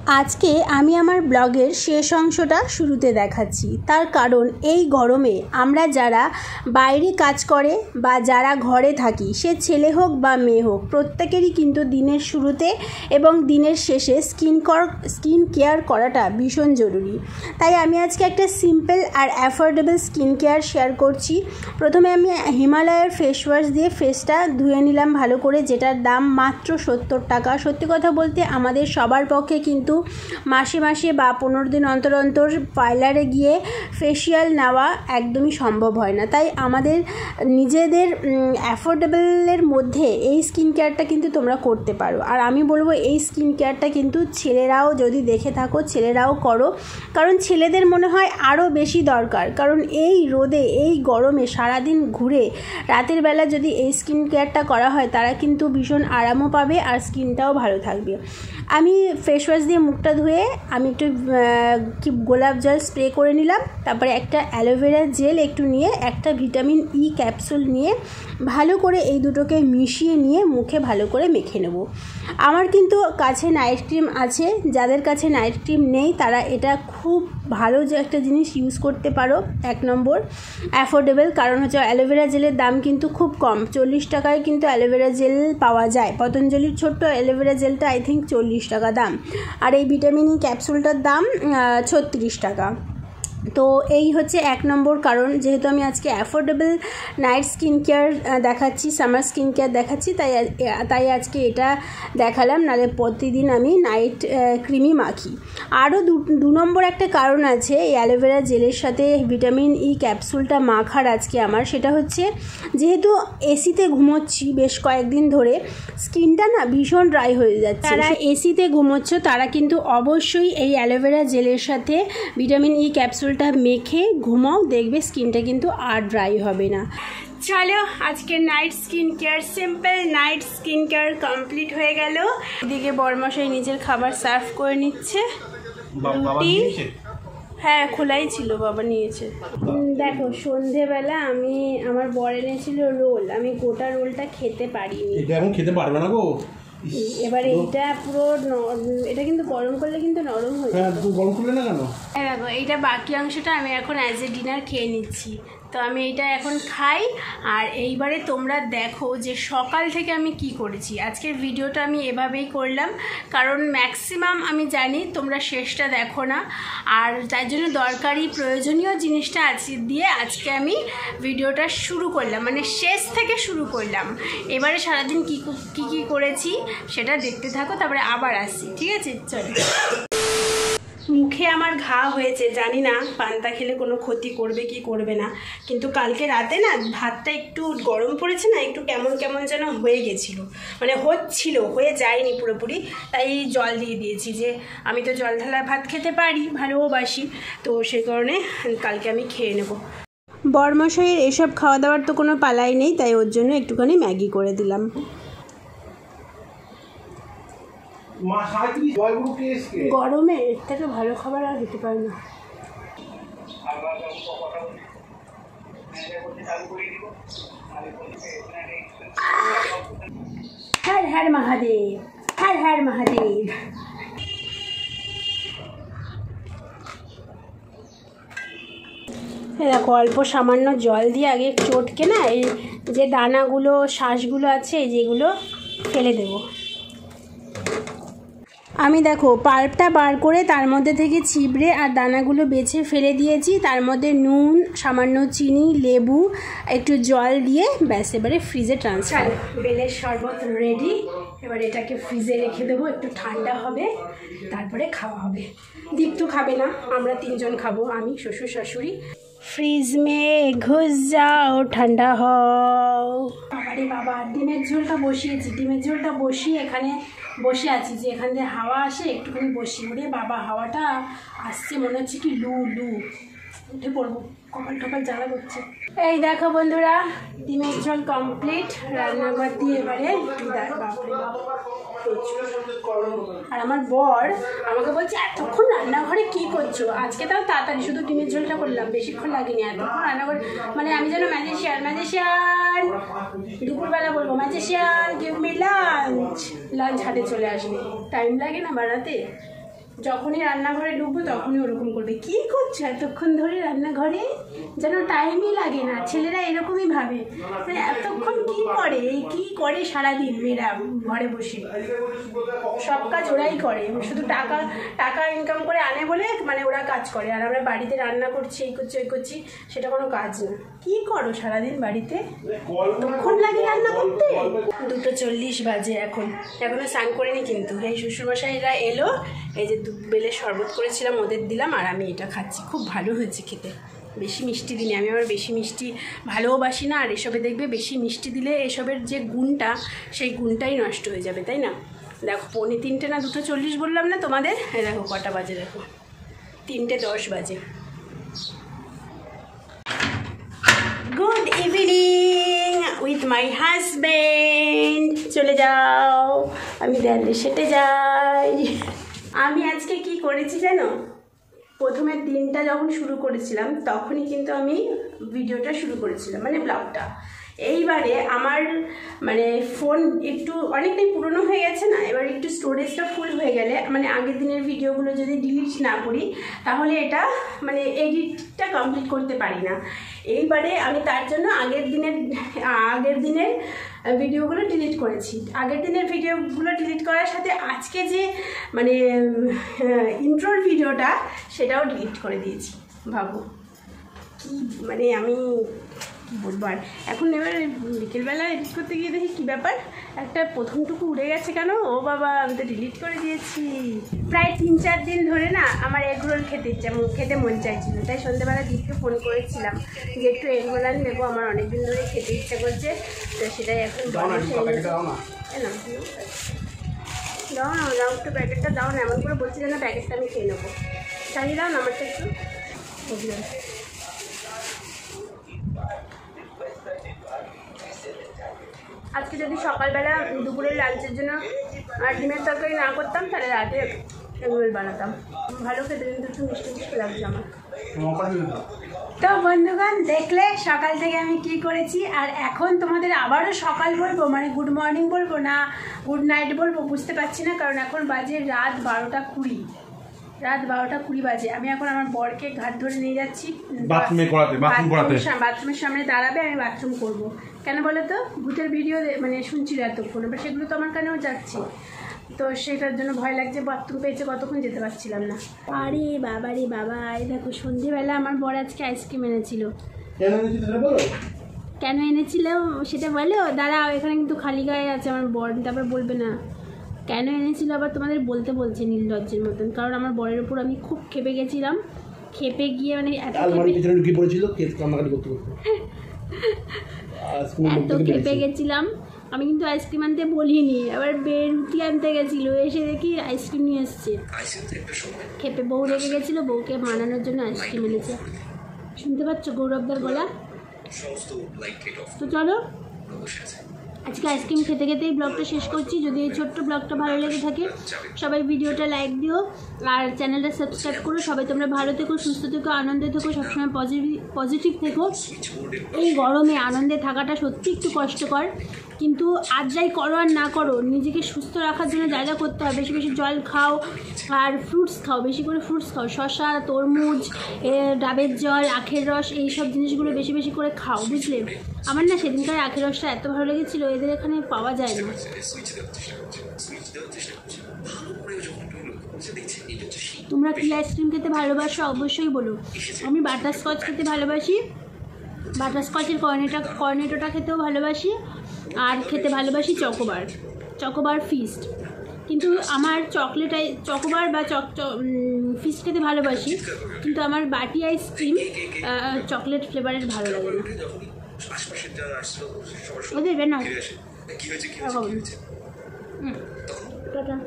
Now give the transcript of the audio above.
আজকে আমি আমার ব্লগের শেষ অংশটা শুরুতে দেখাচ্ছি। তার কারণ এই গরমে আমরা যারা বাইরে কাজ করে বা যারা ঘরে থাকি, সে ছেলে হোক বা মেয়ে হোক, প্রত্যেকেরই কিন্তু দিনের শুরুতে এবং দিনের শেষে স্কিন কেয়ার করাটা ভীষণ জরুরি। তাই আমি আজকে একটা সিম্পল আর অ্যাফোর্ডেবল স্কিন কেয়ার শেয়ার করছি। প্রথমে আমি হিমালয়ের ফেস ওয়াশ দিয়ে ফেসটা ধুয়ে নিলাম ভালো করে, যেটার দাম মাত্র 70 টাকা। সত্যি কথা বলতে আমাদের সবার পক্ষে কিন্তু মাসে মাসে বা 15 দিন অন্তর অন্তর পার্লারে গিয়ে ফেসিয়াল নেওয়া একদমই সম্ভব হয় না। তাই আমাদের নিজেদের অ্যাফোর্ডেবলের মধ্যে এই স্কিন কেয়ারটা কিন্তু তোমরা করতে পারো। আর আমি বলবো এই স্কিন কেয়ারটা কিন্তু ছেলেরাও যদি দেখে থাকো, ছেলেরাও করো, কারণ ছেলেদের মনে হয় আরও বেশি দরকার। কারণ এই রোদে এই গরমে সারাদিন ঘুরে রাতের বেলা যদি এই স্কিন কেয়ারটা করা হয়, তারা কিন্তু ভীষণ আরামও পাবে আর স্কিনটাও ভালো থাকবে। আমি ফেস ওয়াশ দিয়ে মুখটা ধুয়ে আমি একটু গোলাপ জল স্প্রে করে নিলাম, তারপরে একটা অ্যালোভেরা জেল একটু নিয়ে, একটা ভিটামিন ই ক্যাপসুল নিয়ে ভালো করে এই দুটোকে মিশিয়ে নিয়ে মুখে ভালো করে মেখে নেব। আমার কিন্তু কাছে নাইট ক্রিম আছে, যাদের কাছে নাইট ক্রিম নেই তারা এটা খুব ভালো যে একটা জিনিস ইউজ করতে পারো। 1 নম্বর অ্যাফোর্ডেবল, কারণ হচ্ছে অ্যালোভেরা জেলের দাম কিন্তু খুব কম, 40 টাকায় কিন্তু অ্যালোভেরা জেল পাওয়া যায়। পতঞ্জলির ছোট্ট অ্যালোভেরা জেলটা আই থিঙ্ক 40 টাকা দাম, আর এই ভিটামিন ই ক্যাপসুলটার দাম 36 টাকা। তো এই হচ্ছে 1 নম্বর কারণ। যেহেতু আমি আজকে অ্যাফোর্ডেবল নাইট স্কিন কেয়ার দেখাচ্ছি, সামার স্কিন কেয়ার দেখাচ্ছি, তাই আজকে এটা দেখালাম, নাহলে প্রতিদিন আমি নাইট ক্রিমই মাখি। আরও 2 নম্বর একটা কারণ আছে এই অ্যালোভেরা জেলের সাথে ভিটামিন ই ক্যাপসুলটা মাখার আজকে আমার, সেটা হচ্ছে যেহেতু এসিতে ঘুমোচ্ছি বেশ কয়েকদিন ধরে, স্কিনটা না ভীষণ ড্রাই হয়ে যাচ্ছে। যারা এসিতে ঘুমোচ্ছ তারা কিন্তু অবশ্যই এই অ্যালোভেরা জেলের সাথে ভিটামিন ই ক্যাপসুল মেখে ঘুমাও, দেখবে স্কিনটা কিন্তু আর ড্রাই হবে না। চলো আজকে night skin care, simple night skin care complete হয়ে গেল। এদিকে বরমশাই নিজের খাবার সার্ভ করে নিচ্ছে, রুটি, হ্যাঁ খোলাই ছিল, বাবা নিয়েছে। দেখো সন্ধেবেলা আমি আমার বর এনেছিল রোল, আমি গোটা রোলটা খেতে পারিনি। এটা এখন খেতে পারবে না গো। এবারে এইটা পুরো এটা কিন্তু গরম করলে কিন্তু নরম হয়ে যাবে। তুমি গরম করলে না কেন? দেখো এইটা বাকি অংশটা আমি এখন অ্যাজ এ ডিনার খেয়ে নিচ্ছি। তো আমি এইটা এখন খাই। আর এইবারে তোমরা দেখো যে সকাল থেকে আমি কি করেছি। আজকের ভিডিওটা আমি এভাবেই করলাম, কারণ ম্যাক্সিমাম আমি জানি তোমরা শেষটা দেখো না, আর তার জন্য দরকারি প্রয়োজনীয় জিনিসটা দিয়ে আজকে আমি ভিডিওটা শুরু করলাম, মানে শেষ থেকে শুরু করলাম। এবারে সারাদিন কি করেছি সেটা দেখতে থাকো, তারপরে আবার আসছি, ঠিক আছে? চলো। মুখে আমার ঘা হয়েছে, জানি না পান্তা খেলে কোনো ক্ষতি করবে কি করবে না, কিন্তু কালকে রাতে না ভাতটা একটু গরম পড়েছে না, একটু কেমন কেমন যেন হয়ে গেছিলো, মানে হয়ে যায়নি পুরোপুরি, তাই জল দিয়ে দিয়েছি। যে আমি তো জল ঢালা ভাত খেতে পারি, ভালোবাসি, তো সেই কারণে কালকে আমি খেয়ে নেব। বরমশাইয়ের এসব খাওয়া দাওয়ার তো কোনো পালাই নেই, তাই ওর জন্য একটুখানি ম্যাগি করে দিলাম। গরমে এর থেকে ভালো খাবার আর হতে পারে না। হর হর মহাদেব, হর হর মহাদেব। দেখো অল্প সামান্য জল দিয়ে আগে চটকে না এই যে দানাগুলো শ্বাসগুলো আছে যেগুলো ফেলে দেবো। আমি দেখো পাল্পটা বার করে তার মধ্যে থেকে ছিবড়ে আর দানাগুলো বেছে ফেলে দিয়েছি, তার মধ্যে নুন, সামান্য চিনি, লেবু, একটু জল দিয়ে ব্যাস এবারে ফ্রিজে ট্রান্সফার। বেলের শরবত রেডি, এবার এটাকে ফ্রিজে রেখে দেবো, একটু ঠান্ডা হবে তারপরে খাওয়া হবে। দীপ্তু খাবে না, আমরা 3 জন খাবো, আমি, শ্বশুর শাশুড়ি। ফ্রিজ মে ঘুষ যাও, ঠান্ডা হও। আরে বাবা, ডিমের ঝোলটা বসিয়েছি, ডিমের ঝোলটা বসিয়ে এখানে বসে আছি, যে এখান থেকে হাওয়া আসে একটুখানি বসি। ওরে বাবা, হাওয়াটা আসছে মনে হচ্ছে কি লু উঠে পড়বো, কপাল টপাল জ্বালা করছে। এই দেখো বন্ধুরা, ডিমের ঝোল কমপ্লিট, রান্নাঘর দিয়ে এবারে আর আমার বর আমাকে বলছে এতক্ষণ রান্নাঘরে কি করছো? আজকে তাও তাড়াতাড়ি শুধু ডিমের ঝোলটা করলাম, বেশিক্ষণ লাগেনি। এতক্ষণ রান্নাঘর মানে আমি যেন ম্যাজিশিয়ান, দুপুরবেলা বলবো ম্যাজিশিয়ান গিভ মি লাঞ্চ, হাতে চলে আসবে, টাইম লাগে না বানাতে। যখনই রান্নাঘরে ঢুকবো তখনই ওরকম করবে। কি করছো এতক্ষণ ধরে রান্নাঘরে? যেন টাইমই লাগে না। ছেলেরা এরকমই ভাবে, মানে এতক্ষণ কি করে, কি করে সারাদিন মেয়েরা ঘরে বসে। সব কাজ ওরাই করে, শুধু টাকা ইনকাম করে আনে বলে মানে ওরা কাজ করে, আর আমরা বাড়িতে রান্না করছি, এই করছি ওই করছি, সেটা কোনো কাজ না। কি করো সারাদিন বাড়িতে? তখন লাগে রান্না করতে। 2:40 বাজে এখনো স্নান করিনি, কিন্তু এই শ্বশুরমশাইরা এলো, এই যে দুধ বেলে শরবত করেছিলাম ওদের দিলাম, আর আমি এটা খাচ্ছি। খুব ভালো হয়েছে খেতে। বেশি মিষ্টি দিলে আমি আবার বেশি মিষ্টি ভালোবাসি না, আর এসবে দেখবে বেশি মিষ্টি দিলে এসবের যে গুণটা, সেই গুণটাই নষ্ট হয়ে যাবে, তাই না? দেখো 3:45 না 2:40 বললাম না তোমাদের? দেখো কটা বাজে, দেখো 3:10 বাজে। Good evening with my husband. চলে যাও, আমি দেয়ালে সেটে যাই। আমি আজকে কি করেছি জানো? প্রথমের দিনটা যখন শুরু করেছিলাম তখনই কিন্তু আমি ভিডিওটা শুরু করেছিলাম, মানে ব্লগটা। এইবারে আমার মানে ফোন একটু অনেকটাই পুরনো হয়ে গেছে না, এবার একটু স্টোরেজটা ফুল হয়ে গেলে, মানে আগের দিনের ভিডিওগুলো যদি ডিলিট না করি তাহলে এটা মানে এডিটটা কমপ্লিট করতে পারি না। এইবারে আমি তার জন্য আগের দিনের ভিডিওগুলো ডিলিট করেছি। আগের দিনের ভিডিওগুলো ডিলিট করার সাথে আজকে যে মানে ইন্ট্রোর ভিডিওটা সেটাও ডিলিট করে দিয়েছি। ভাবো কি মানে আমি কী বলবো। আর এখন এবার বিকেলবেলা এডিট করতে গিয়ে দেখি কী ব্যাপার, একটা প্রথমটুকু উড়ে গেছে কেন? ও বাবা, আমি তো ডিলিট করে দিয়েছি। প্রায় 3-4 দিন ধরে না আমার এগরোল খেতে মন চাইছিল, তাই সন্ধ্যেবেলা দীপকে ফোন করেছিলাম যে একটু এগরোল আনি দেবো, আমার অনেকদিন ধরে খেতে ইচ্ছা করছে। তো সেটাই এখন দাও না, একটু প্যাকেটটা দাও না, এমন করে বলছি যেন প্যাকেটটা আমি খেয়ে নেবো। চালিয়ে দাও না আমারটা একটু। আজকে যদি সকালবেলা দুপুরের লাঞ্চের জন্য আর ডিমের তরকারি না করতাম, তাহলে রাতে এগরোল বানাতাম। ভালো খেতে, কিন্তু একটু মিষ্টি মিষ্টি লাগছে আমার। তো বন্ধুগণ, দেখলে সকাল থেকে আমি কি করেছি। আর এখন তোমাদের আবারও সকাল বলবো, মানে গুড মর্নিং বলবো না গুড নাইট বলবো বুঝতে পারছি না, কারণ এখন বাজে রাত 12:20 বাজে। আমি এখন আমার বরকে ঘাট ধরে নিয়ে যাচ্ছি বাথরুমের সামনে দাঁড়াবে, আমি বাথরুম করব। কেন বলো তো? ভূতের ভিডিও মানে শুনছিল এতক্ষণ, এবার সেগুলো তো আমার কানেও যাচ্ছে, তো সেটার জন্য ভয় লাগছে। বাথরুম পেয়েছে কতক্ষণ যেতে পারছিলাম না। আরে বাবা রে বাবা, এই দেখো সন্ধেবেলা আমার বর আজকে আইসক্রিম এনেছিল। কেন এনেছিল সেটা বলো? দাঁড়াও, এখানে কিন্তু খালি গায়ে আছে আমার বর, তারপর বলবে না কেন এনেছিল আবার তোমাদের বলছে নির্লজ্জের মতন। কারণ আমার বরের উপর আমি খুব খেপে গেছিলাম, খেপে গিয়ে মানে এত খেপে গেছিলাম আমি, কিন্তু আইসক্রিম আনতে বলিনি। আবার রুটি আনতে গেছিলো, এসে দেখি আইসক্রিম নিয়ে এসছে। খেপে বউ রেগে গেছিলো, বউকে মানানোর জন্য আইসক্রিম এনেছে। শুনতে পাচ্ছ গৌরবদার গলা? তো চলো আজকে আইসক্রিম খেতে খেতেই ব্লগটা শেষ করছি। যদি এই ছোট্ট ব্লগটা ভালো লেগে থাকে সবাই ভিডিওটা লাইক দিও, আর চ্যানেলটা সাবস্ক্রাইব করো। সবাই তোমরা ভালো থেকো, সুস্থ থেকো, আনন্দে থেকো, সবসময় পজিটিভ থেকো। এই গরমে আনন্দে থাকাটা সত্যি একটু কষ্টকর, কিন্তু আর যাই করো আর না করো, নিজেকে সুস্থ রাখার জন্য যা যা করতে হয়, বেশি বেশি জল খাও আর ফ্রুটস খাও, বেশি করে ফ্রুটস খাও, শসা, তরমুজ, ডাবের জল, আখের রস, এই সব জিনিসগুলো বেশি বেশি করে খাও, বুঝলে? আমার না সেদিনকার আখের রসটা এত ভালো লেগেছিলো, এদের এখানে পাওয়া যায় না। তোমরা কি আইসক্রিম খেতে ভালোবাসো অবশ্যই বলো। আমি বাটারস্কচ খেতে ভালোবাসি, বাটারস্কচের কর্নেটোটা খেতেও ভালোবাসি, আর খেতে ভালোবাসি চকোবার ফিস্ট। কিন্তু আমার চকোবার বা ফিস্ট খেতে ভালোবাসি, কিন্তু আমার বাটি আইসক্রিম চকলেট ফ্লেভারের ভালো লাগে না। দেবে না। টাটা।